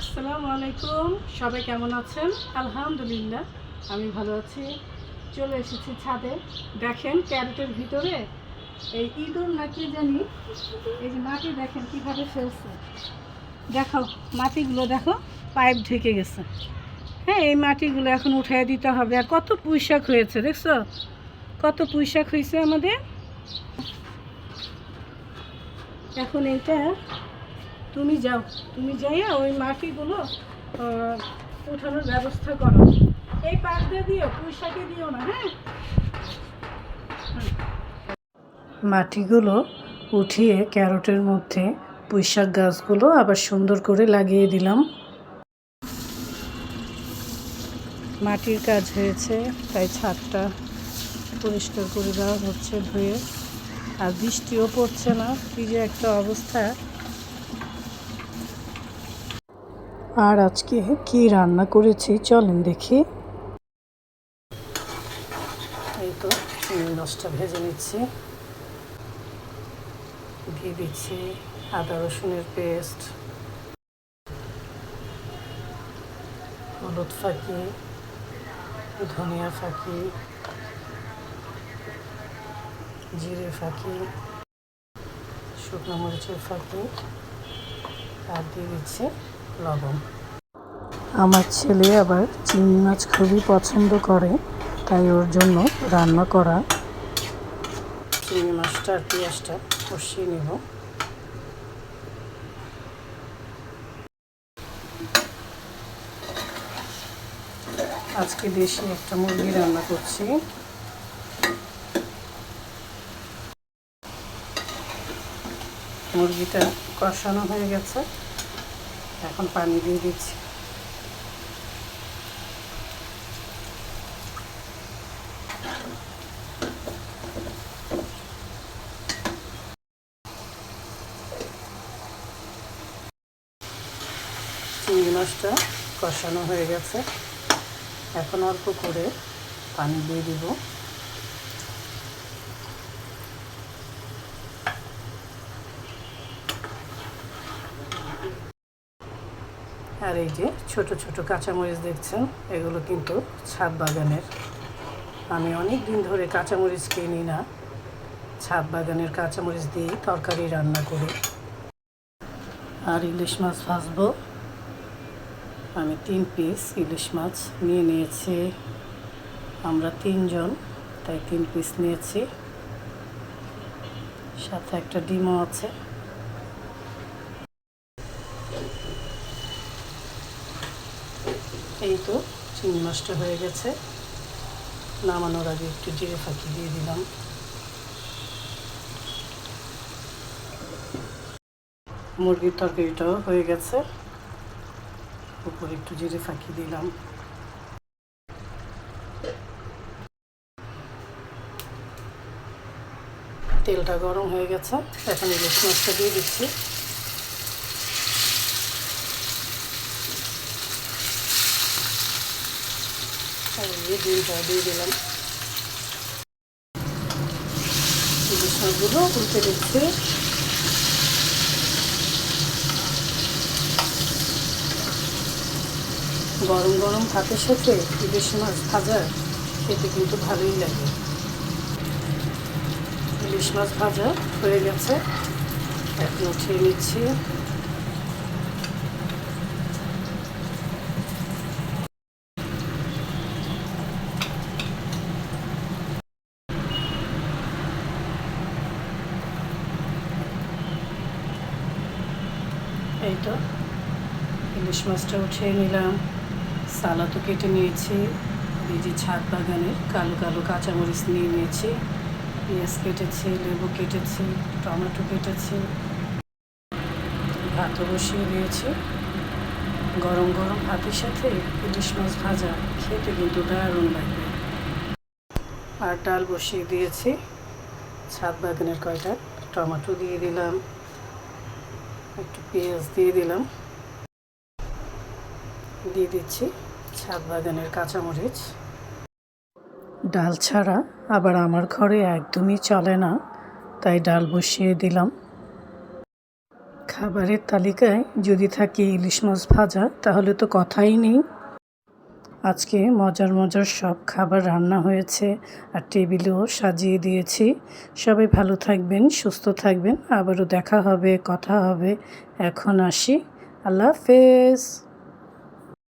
আসসালামু আলাইকুম। সবাই কেমন আছেন? আলহামদুলিল্লাহ আমি ভালো আছি। চলে এসেছি ছাদে। দেখেন ক্যারেটের ভিতরে এই ইঁদুর নাকি জানি, এই যে মাটি দেখেন কীভাবে ফেলছে। দেখো মাটিগুলো দেখো, পাইপ ঢেকে গেছে। হ্যাঁ, এই মাটিগুলো এখন উঠিয়ে দিতে হবে। আর কত পুঁইশাক হয়েছে দেখছো, কত পুঁইশাক হয়েছে আমাদের। এখন এটা তুমি যাও, তুমি যাইয়া ওই মাটিগুলো উঠানোর ব্যবস্থা করো। এই পাশ দিয়ে দিও, পুঁইশাকে দিও না। হ্যাঁ, মাটিগুলো উঠিয়ে ক্যারটের মধ্যে পুঁইশাক গাছগুলো আবার সুন্দর করে লাগিয়ে দিলাম। মাটির কাজ হয়েছে, তাই ছাদটা পরিষ্কার করে দেওয়া হচ্ছে ধুয়ে। আর বৃষ্টিও পড়ছে না, কি যে একটা অবস্থা। আর আজকে কি রান্না করেছি চলেন দেখি। এই তো চিংড়ি মাছটা ভেজে নিচ্ছি, দিয়ে দিচ্ছি আদা রসুনের পেস্ট, হলুদ ফাঁকি, ধনিয়া ফাঁকি, জিরে ফাঁকি, শুকনো মরিচের ফাঁকি, আর দিয়ে দিচ্ছি লবণ। আমার ছেলে আবার চিংড়ি মাছ খুবই পছন্দ করে, তাই ওর জন্য রান্না করা। চিংড়ি মাছটা আর পেঁয়াজটা কষিয়ে নেব। আজকে দেশি একটা মুরগি রান্না করছি। মুরগিটা কষানো হয়ে গেছে, এখন পানি দিয়ে দিচ্ছি। চিংড়ি মাছটা কষানো হয়ে গেছে, এখন অল্প করে পানি দিয়ে দিব। আর এই যে ছোট ছোট কাঁচামরিচ দেখছেন, এগুলো কিন্তু ছাদ বাগানের। আমি অনেক দিন ধরে কাঁচামরিচ কিনি না, ছাদ বাগানের কাঁচামরিচ দিয়েই তরকারি রান্না করি। আর ইলিশ মাছ ভাজবো। আমি 3 পিস ইলিশ মাছ নিয়ে নিয়েছি, আমরা 3 জন, তাই 3 পিস নিয়েছি। সাথে একটা ডিমও আছে। এই তো চিংড়ি মাছটা হয়ে গেছে, নামানোর আগে একটু জিরে ফাঁকি দিয়ে দিলাম। মুরগির তরকারিটাও হয়ে গেছে, উপরে একটু জিরে ফাঁকি দিলাম। তেলটা গরম হয়ে গেছে, এখন ইলিশ মাছটা দিয়ে দিচ্ছি। ডিমটা দিয়ে দিলাম। ইলিশ মাছগুলো উল্টে দিচ্ছি। গরম গরম ভাতের সাথে ইলিশ মাছ ভাজা খেতে কিন্তু ভালোই লাগে। ইলিশ মাছ ভাজা হয়ে গেছে, এখন উঠিয়ে নিচ্ছি। এই তো ইলিশ মাছটা উঠিয়ে নিলাম, সালাদও কেটে নিয়েছি। এই যে ছাদ বাগানের কালো কালো কাঁচামরিচ নিয়ে নিয়েছি, পেঁয়াজ কেটেছি, লেবু কেটেছি, টমেটো কেটেছি। ভাতও বসিয়ে দিয়েছি। গরম গরম ভাতের সাথে ইলিশ মাছ ভাজা খেতে কিন্তু দারুণ লাগবে। আর ডাল বসিয়ে দিয়েছি, ছাদ বাগানের কয়টা টমেটো দিয়ে দিলাম, একটু পেঁয়াজ দিয়ে দিলাম, দিয়ে দিচ্ছি ছাদ বাগানের কাঁচামরিচ। ডাল ছাড়া আবার আমার ঘরে একদমই চলে না, তাই ডাল বসিয়ে দিলাম। খাবারের তালিকায় যদি থাকে ইলিশ মাছ ভাজা তাহলে তো কথাই নেই। আজকে মজার মজার সব খাবার রান্না হয়েছে আর টেবিলেও সাজিয়ে দিয়েছি। সবাই ভালো থাকবেন, সুস্থ থাকবেন, আবারও দেখা হবে, কথা হবে। এখন আসি, আল্লাহ হাফেজ।